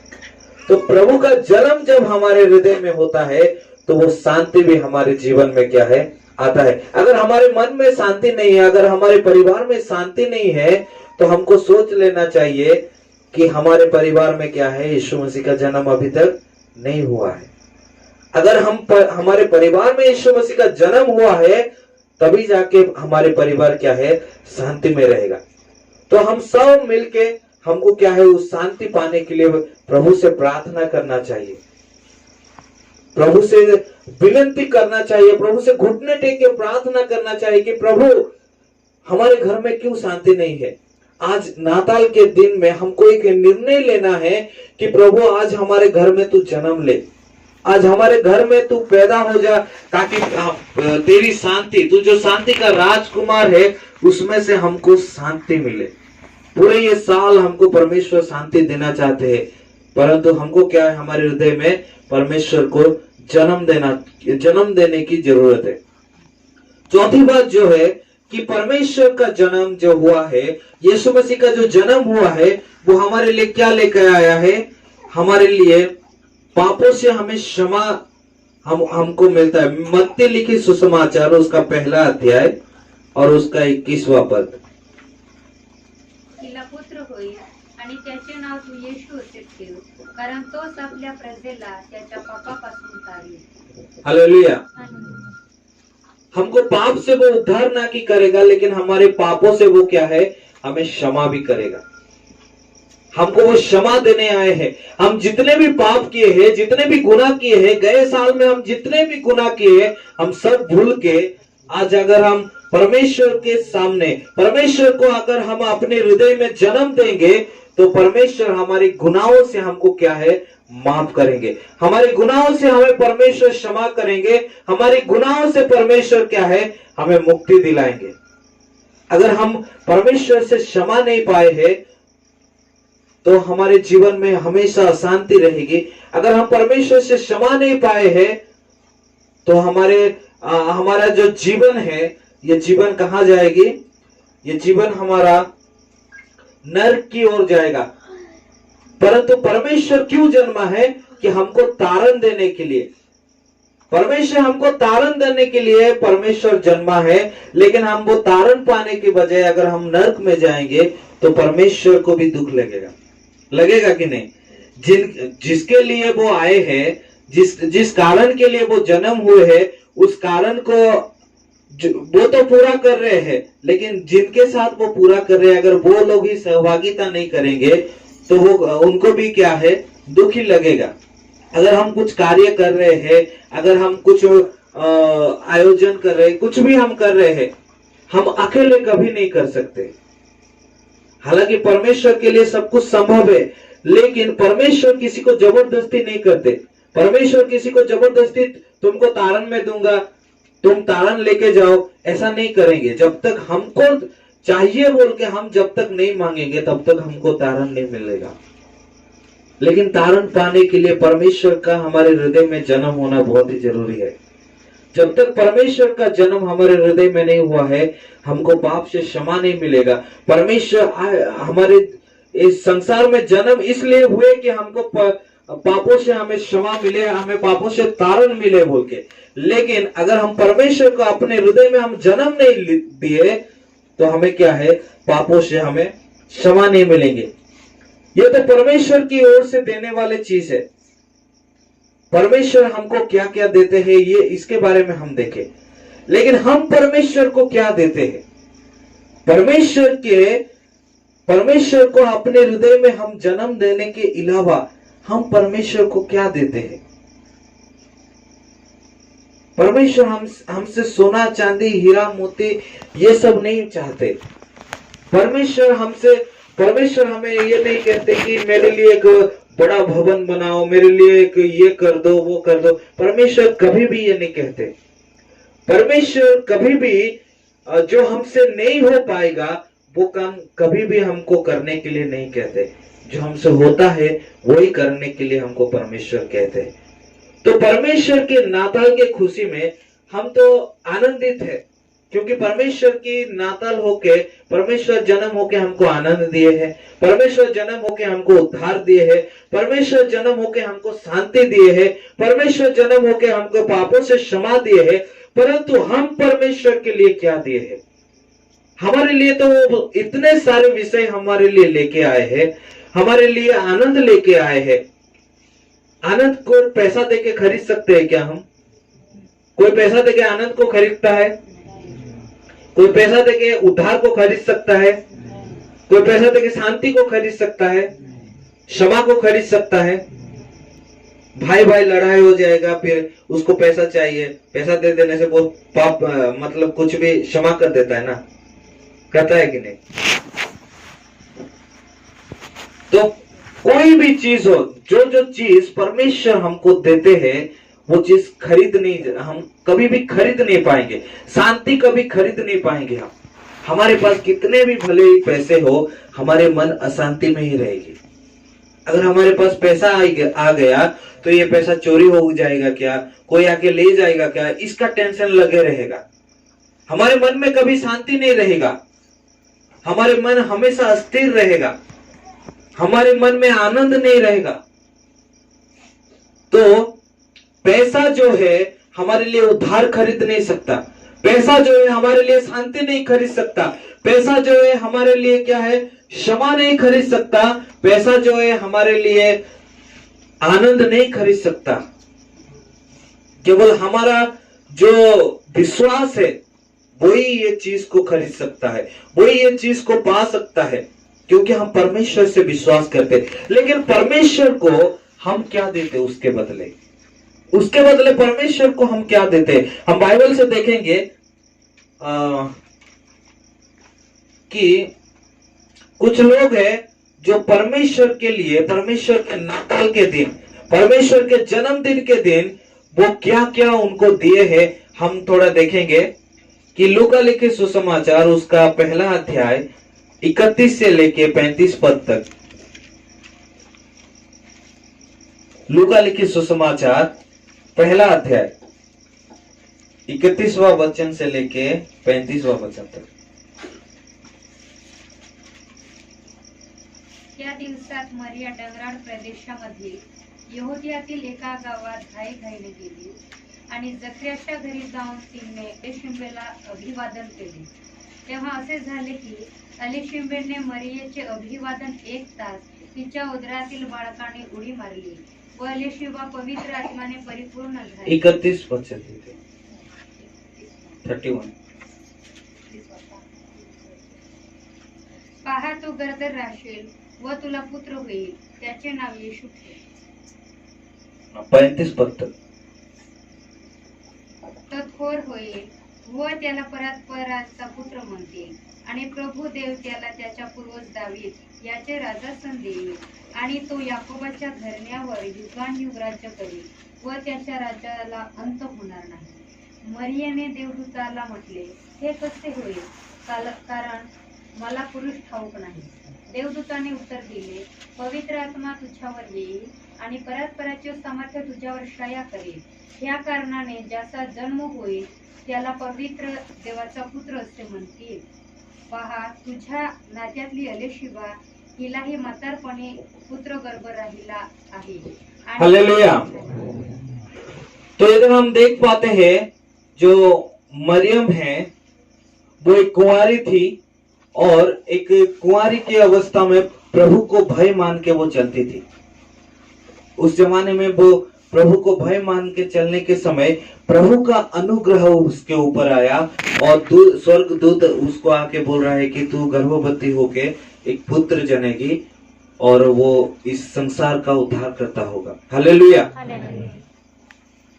तो प्रभु का जन्म जब हमारे हृदय में होता है तो वो शांति भी हमारे जीवन में क्या है, आता है। अगर हमारे मन में शांति नहीं है, अगर हमारे परिवार में शांति नहीं है, तो हमको सोच लेना चाहिए कि हमारे परिवार में क्या है, यीशु मसीह का जन्म अभी तक नहीं हुआ है। अगर हमारे परिवार में यीशु मसीह का जन्म हुआ है, तभी जाके हमारे परिवार क्या है, शांति में रहेगा। तो हम सब मिलके हमको क्या है, उस शांति पाने के लिए प्रभु से प्रार्थना करना चाहिए, प्रभु से विनती करना चाहिए, प्रभु से घुटने टेक के प्रार्थना करना चाहिए कि प्रभु हमारे घर में क्यों शांति नहीं है। आज नाताल के दिन में हमको एक निर्णय लेना है कि प्रभु आज हमारे घर में तू जन्म ले, आज हमारे घर में तू पैदा हो जा, ताकि तेरी शांति, तू जो शांति का राजकुमार है, उसमें से हमको शांति मिले। पूरे ये साल हमको परमेश्वर शांति देना चाहते हैं, परंतु हमको क्या है, हमारे हृदय में परमेश्वर को जन्म देने की जरूरत है। चौथी बात जो है कि परमेश्वर का जन्म जो हुआ है, यीशु मसीह का जो जन्म हुआ है, वो हमारे लिए क्या लेकर आया है, हमारे लिए पापों से हमें क्षमा हमको मिलता है। मत्ती लिखी सुसमाचार उसका पहला अध्याय और उसका 21वां पद। तिला पुत्र होईल आणि त्याचे नाव तू येशू असे ठेव, कारण तोच आपल्या प्रजेला त्याच्या पापापासून काढेल। हालेलुया। हमको पाप से वो उद्धार ना की करेगा, लेकिन हमारे पापों से वो क्या है, हमें क्षमा भी करेगा। हमको वो क्षमा देने आए हैं। हम जितने भी पाप किए हैं, जितने भी गुनाह किए हैं, गए साल में हम जितने भी गुनाह किए हैं, हम सब भूल के आज अगर हम परमेश्वर के सामने, परमेश्वर को अगर हम अपने हृदय में जन्म देंगे, तो परमेश्वर हमारी गुनाहों से हमको क्या है, माफ करेंगे, हमारे गुनाहों से हमें परमेश्वर क्षमा करेंगे, हमारे गुनाहों से परमेश्वर क्या है, हमें मुक्ति दिलाएंगे। अगर हम परमेश्वर से क्षमा नहीं पाए हैं तो हमारे जीवन में हमेशा अशांति रहेगी। अगर हम परमेश्वर से क्षमा नहीं पाए हैं तो हमारा जो जीवन है, ये जीवन कहां जाएगी, ये जीवन हमारा नरक की ओर जाएगा। परंतु परमेश्वर क्यों जन्मा है, कि हमको तारण देने के लिए। परमेश्वर हमको तारण देने के लिए परमेश्वर जन्मा है, लेकिन हम वो तारण पाने के बजाय अगर हम नरक में जाएंगे तो परमेश्वर को भी दुख लगेगा कि नहीं। जिसके लिए वो आए हैं, जिस कारण के लिए वो जन्म हुए हैं, उस कारण को वो तो पूरा कर रहे हैं, लेकिन जिनके साथ वो पूरा कर रहे हैं, अगर वो लोग ही सहभागिता नहीं करेंगे तो वो उनको भी क्या है, दुख ही लगेगा। अगर हम कुछ कार्य कर रहे हैं, अगर हम कुछ आयोजन कर रहे हैं, कुछ भी हम कर रहे हैं, हम अकेले कभी नहीं कर सकते। हालांकि परमेश्वर के लिए सब कुछ संभव है, लेकिन परमेश्वर किसी को जबरदस्ती नहीं करते। परमेश्वर किसी को जबरदस्ती तुमको तारण में दूंगा, तुम तारण लेके जाओ, ऐसा नहीं करेंगे। जब तक हमको चाहिए बोल के हम जब तक नहीं मांगेंगे तब तक हमको तारण नहीं मिलेगा। लेकिन तारण पाने के लिए परमेश्वर का हमारे हृदय में जन्म होना बहुत ही जरूरी है। जब तक परमेश्वर का जन्म हमारे हृदय में नहीं हुआ है, हमको पाप से क्षमा नहीं मिलेगा। परमेश्वर हमारे इस संसार में जन्म इसलिए हुए कि हमको पापों से हमें क्षमा मिले, हमें पापों से तारण मिले बोल के। लेकिन अगर हम परमेश्वर को अपने हृदय में हम जन्म नहीं दिए तो हमें क्या है, पापों से हमें क्षमा नहीं मिलेंगे। ये तो परमेश्वर की ओर से देने वाले चीज है। परमेश्वर हमको क्या क्या देते हैं, ये इसके बारे में हम देखें। लेकिन हम परमेश्वर को क्या देते हैं? परमेश्वर को अपने हृदय में हम जन्म देने के अलावा हम परमेश्वर को क्या देते हैं? परमेश्वर हमसे सोना चांदी हीरा मोती ये सब नहीं चाहते। परमेश्वर हमें ये नहीं कहते कि मेरे लिए एक बड़ा भवन बनाओ, मेरे लिए एक ये कर दो, वो कर दो। परमेश्वर कभी भी ये नहीं कहते। परमेश्वर कभी भी जो हमसे नहीं हो पाएगा वो काम कभी भी हमको करने के लिए नहीं कहते। जो हमसे होता है वही करने के लिए हमको परमेश्वर कहते हैं। तो परमेश्वर के नाताल के खुशी में हम तो आनंदित है, क्योंकि परमेश्वर की नाताल होके, परमेश्वर जन्म होके हमको आनंद दिए है, परमेश्वर जन्म होके हमको उद्धार दिए है, परमेश्वर जन्म होके हमको शांति दिए है, परमेश्वर जन्म होके हमको पापों से क्षमा दिए है। परंतु हम परमेश्वर के लिए क्या दिए है? हमारे लिए तो वो इतने सारे विषय हमारे लिए लेके आए हैं, हमारे लिए आनंद लेके आए हैं। आनंद को पैसा देके खरीद सकते हैं क्या हम? कोई पैसा देके आनंद को खरीदता है? कोई पैसा देके उद्धार को खरीद सकता है? कोई पैसा देके शांति को खरीद सकता है? क्षमा को खरीद सकता है? भाई भाई लड़ाई हो जाएगा, फिर उसको पैसा चाहिए, पैसा दे देने से वो पाप मतलब कुछ भी क्षमा कर देता है ना, कहता है कि नहीं? तो कोई भी चीज हो, जो चीज परमेश्वर हमको देते हैं वो चीज हम कभी भी खरीद नहीं पाएंगे। शांति कभी खरीद नहीं पाएंगे। हम हमारे पास कितने भी भले ही पैसे हो, हमारे मन अशांति में ही रहेगी। अगर हमारे पास पैसा आ गया तो ये पैसा चोरी हो जाएगा क्या, कोई आके ले जाएगा क्या, इसका टेंशन लगे रहेगा। हमारे मन में कभी शांति नहीं रहेगा, हमारे मन हमेशा अस्थिर रहेगा, हमारे मन में आनंद नहीं रहेगा। तो पैसा जो है हमारे लिए उद्धार खरीद नहीं सकता, पैसा जो है हमारे लिए शांति नहीं खरीद सकता, पैसा जो है हमारे लिए क्या है, क्षमा नहीं खरीद सकता, पैसा जो है हमारे लिए आनंद नहीं खरीद सकता। केवल हमारा जो विश्वास है वही ये चीज को खरीद सकता है, वही ये चीज को पा सकता है, क्योंकि हम परमेश्वर से विश्वास करते हैं। लेकिन परमेश्वर को हम क्या देते उसके बदले? उसके बदले परमेश्वर को हम क्या देते? हम बाइबल से देखेंगे कि कुछ लोग हैं जो परमेश्वर के लिए, परमेश्वर के नाताल के दिन, परमेश्वर के जन्मदिन के दिन वो क्या क्या उनको दिए हैं, हम थोड़ा देखेंगे कि लूका लिखे सुसमाचार उसका पहला अध्याय 31 से लेके 35 पद तक। लूका लिखे सुसमाचार पहला अध्याय 31वां वचन से लेके 35वां वचन तक। त्या दिवसात मरिया डंगराळ प्रदेशामध्ये यहुदियातील एका गावात घाईघाईने गेली आणि जकर्याच्या घरी जाऊन तिने एलिशिंबेला अभिवादन केले. तेव्हा असे झाले की एलिशिंबेने मरियेचे अभिवादन 1 तास तिच्या उदरातील बाळकाने उडी मारली व एलिशिबा पवित्र आत्म्याने परिपूर्ण झाली. 31 वचन 31। पहा, तू गरोदर राहशील व तुला पुत्र होईल, त्याचे नाव येशू ठेव. 35 पद तक। तो थोर होईल व त्याला परात्पराचा पुत्र म्हणतील आणि प्रभू देव त्याला त्याच्या पूर्वज दावीद याचे राजासन देईल आणि तो याकोबाच्या घराण्यावर युगानुयुग राज्य करेल व त्याच्या राज्याला अंत होणार नाही. मरियेने देवदूताला म्हटले, हे कसे होईल, कारण मला पुरुष ठाऊक नाही. देवदूताने उत्तर दिले, पवित्र आत्मा तुझ्यावर येईल आणि परात्पराचे सामर्थ्य तुझ्यावर छाया करेल. या कारणाने ज्याचा जन्म होईल त्याला पवित्र देवाचा पुत्र असे म्हणतील. पहा, तुझ्या नात्यातली एलिशिबा हिलाही म्हातारपणे पुत्र गर्भ राहिला आहे. हालेलुया। तो इधर हम देख पाते हैं जो मरियम है वो एक कुंवारी थी और एक कुंवारी की अवस्था में प्रभु को भय मान के वो चलती थी। उस जमाने में वो प्रभु को भय मान के चलने के समय प्रभु का अनुग्रह उसके ऊपर आया और स्वर्गदूत उसको आके बोल रहा है कि तू गर्भवती होके एक पुत्र जनेगी और वो इस संसार का उद्धार करता होगा। हालेलुया।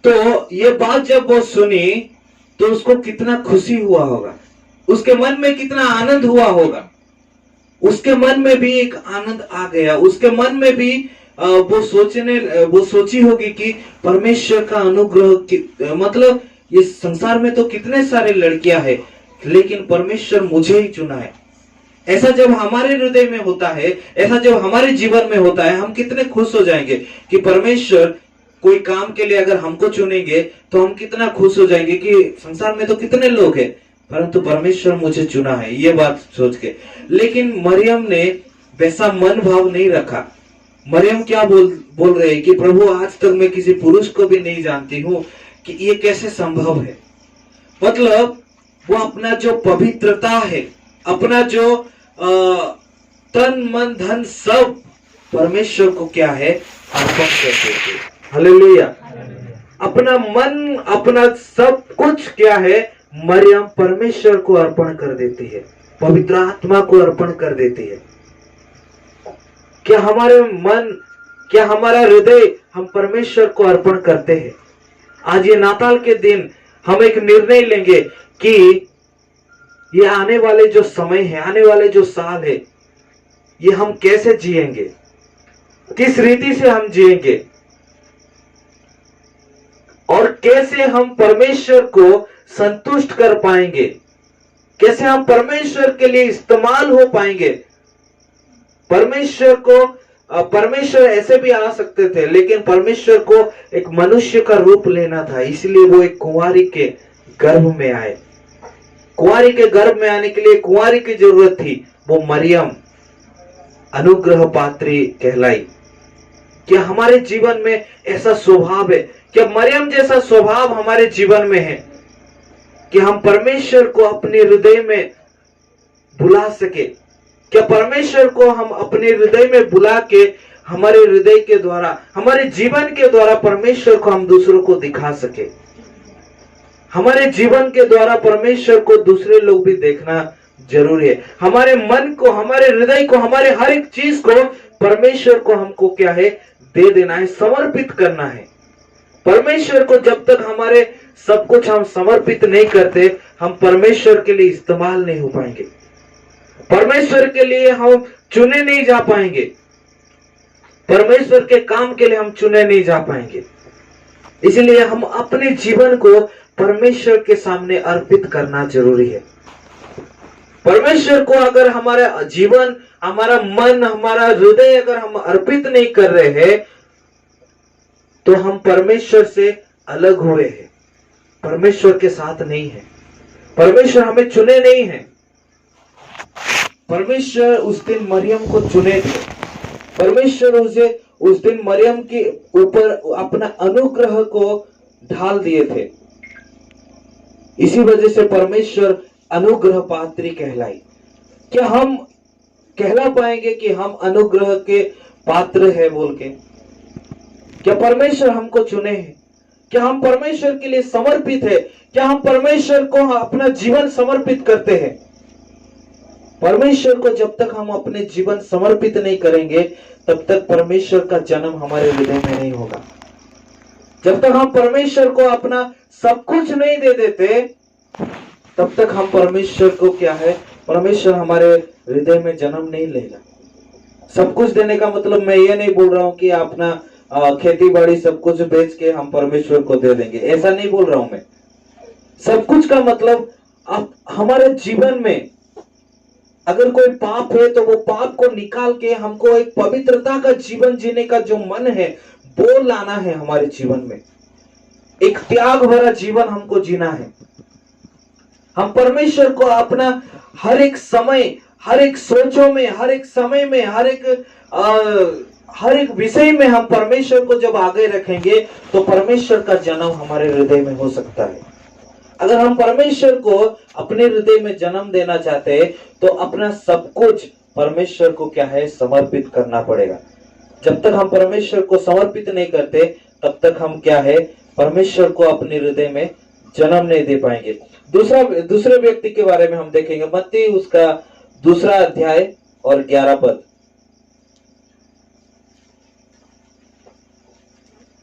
तो ये बात जब वो सुनी तो उसको कितना खुशी हुआ होगा, उसके मन में कितना आनंद हुआ होगा। उसके मन में भी एक आनंद आ गया, उसके मन में भी वो सोची होगी कि परमेश्वर का अनुग्रह, मतलब ये संसार में तो कितने सारे लड़कियां हैं लेकिन परमेश्वर मुझे ही चुना है। ऐसा जब हमारे हृदय में होता है, ऐसा जब हमारे जीवन में होता है, हम कितने खुश हो जाएंगे कि परमेश्वर कोई काम के लिए अगर हमको चुनेंगे तो हम कितना खुश हो जाएंगे कि संसार में तो कितने लोग हैं परंतु परमेश्वर मुझे चुना है, ये बात सोच के। लेकिन मरियम ने वैसा मन भाव नहीं रखा। मरियम क्या बोल रहे हैं कि प्रभु आज तक मैं किसी पुरुष को भी नहीं जानती हूँ कि ये कैसे संभव है। मतलब वो अपना जो पवित्रता है, अपना जो तन मन धन सब परमेश्वर को क्या है अर्पण करते थे। हालेलुया। अपना मन अपना सब कुछ क्या है मरियम परमेश्वर को अर्पण कर देती है, पवित्र आत्मा को अर्पण कर देती है। क्या हमारे मन, क्या हमारा हृदय हम परमेश्वर को अर्पण करते हैं? आज ये नाताल के दिन हम एक निर्णय लेंगे कि ये आने वाले जो समय है, आने वाले जो साल है, ये हम कैसे जिएंगे, किस रीति से हम जिएंगे और कैसे हम परमेश्वर को संतुष्ट कर पाएंगे, कैसे हम परमेश्वर के लिए इस्तेमाल हो पाएंगे। परमेश्वर ऐसे भी आ सकते थे लेकिन परमेश्वर को एक मनुष्य का रूप लेना था, इसलिए वो एक कुंवारी के गर्भ में आए। कुंवारी के गर्भ में आने के लिए कुंवारी की जरूरत थी, वो मरियम अनुग्रह पात्री कहलाई। क्या हमारे जीवन में ऐसा स्वभाव है, क्या मरियम जैसा स्वभाव हमारे जीवन में है कि हम परमेश्वर को अपने हृदय में बुला सके? क्या परमेश्वर को हम अपने हृदय में बुला के हमारे हृदय के द्वारा, हमारे जीवन के द्वारा परमेश्वर को हम दूसरों को दिखा सके? हमारे जीवन के द्वारा परमेश्वर को दूसरे लोग भी देखना जरूरी है। हमारे मन को, हमारे हृदय को, हमारे हर एक चीज को परमेश्वर को हमको क्या है दे देना है, समर्पित करना है। परमेश्वर को जब तक हमारे सब कुछ हम समर्पित नहीं करते, हम परमेश्वर के लिए इस्तेमाल नहीं हो पाएंगे, परमेश्वर के लिए हम चुने नहीं जा पाएंगे। परमेश्वर के काम के लिए हम चुने नहीं जा पाएंगे। इसलिए हम अपने जीवन को परमेश्वर के सामने अर्पित करना जरूरी है। परमेश्वर को अगर हमारा जीवन, हमारा मन, हमारा हृदय अगर हम अर्पित नहीं कर रहे हैं तो हम परमेश्वर से अलग हुए हैं, परमेश्वर के साथ नहीं है। परमेश्वर हमें चुने नहीं है। परमेश्वर उस दिन मरियम को चुने थे। परमेश्वर उस दिन मरियम के ऊपर अपना अनुग्रह को ढाल दिए थे। इसी वजह से परमेश्वर अनुग्रह पात्री कहलाई। क्या हम कहला पाएंगे कि हम अनुग्रह के पात्र है बोल के? क्या परमेश्वर हमको चुने हैं? क्या हम परमेश्वर के लिए समर्पित है? क्या हम परमेश्वर को अपना जीवन समर्पित करते हैं? परमेश्वर को जब तक हम अपने जीवन समर्पित नहीं करेंगे तब तक परमेश्वर का जन्म हमारे हृदय में नहीं होगा। जब तक हम परमेश्वर को अपना सब कुछ नहीं दे देते तब तक हम परमेश्वर को क्या है, परमेश्वर हमारे हृदय में जन्म नहीं लेगा। सब कुछ देने का मतलब मैं ये नहीं बोल रहा हूं कि अपना खेती बाड़ी सब कुछ बेच के हम परमेश्वर को दे देंगे, ऐसा नहीं बोल रहा हूं मैं। सब कुछ का मतलब आप हमारे जीवन में अगर कोई पाप है तो वो पाप को निकाल के हमको एक पवित्रता का जीवन जीने का जो मन है वो लाना है हमारे जीवन में। एक त्याग भरा जीवन हमको जीना है। हम परमेश्वर को अपना हर एक समय, हर एक सोचों में, हर एक समय में, हर एक विषय में हम परमेश्वर को जब आगे रखेंगे तो परमेश्वर का जन्म हमारे हृदय में हो सकता है। अगर हम परमेश्वर को अपने हृदय में जन्म देना चाहते हैं तो अपना सब कुछ परमेश्वर को क्या है, समर्पित करना पड़ेगा। जब तक हम परमेश्वर को समर्पित नहीं करते तब तक हम क्या है, परमेश्वर को अपने हृदय में जन्म नहीं दे पाएंगे। दूसरे व्यक्ति के बारे में हम देखेंगे, मत्ती उसका 2 अध्याय और 11 पद।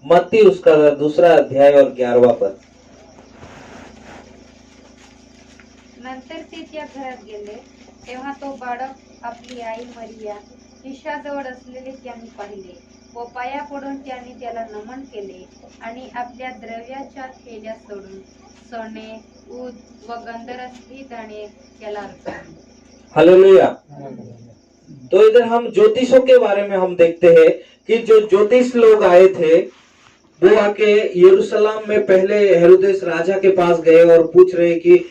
मत्ती उसका 2 अध्याय और 11वां पद। नंतर ते त्या घरात गेले तेव्हा तो बाळक आपली आई मरिया ईशाजवळ असलेले त्यांनी पाहिले व पाया पडून त्यांनी त्याला नमन केले आणि आपल्या द्रव्याच्या थैल्या सोडून सोने, ऊद व गंधरस ही दाणे त्याला अर्पण। हालेलुया। तो इधर हम ज्योतिषों के बारे में हम देखते हैं कि जो ज्योतिष लोग आए थे वो आके यरूशलेम में पहले हेरोदेस राजा के पास गए और पूछ रहे कि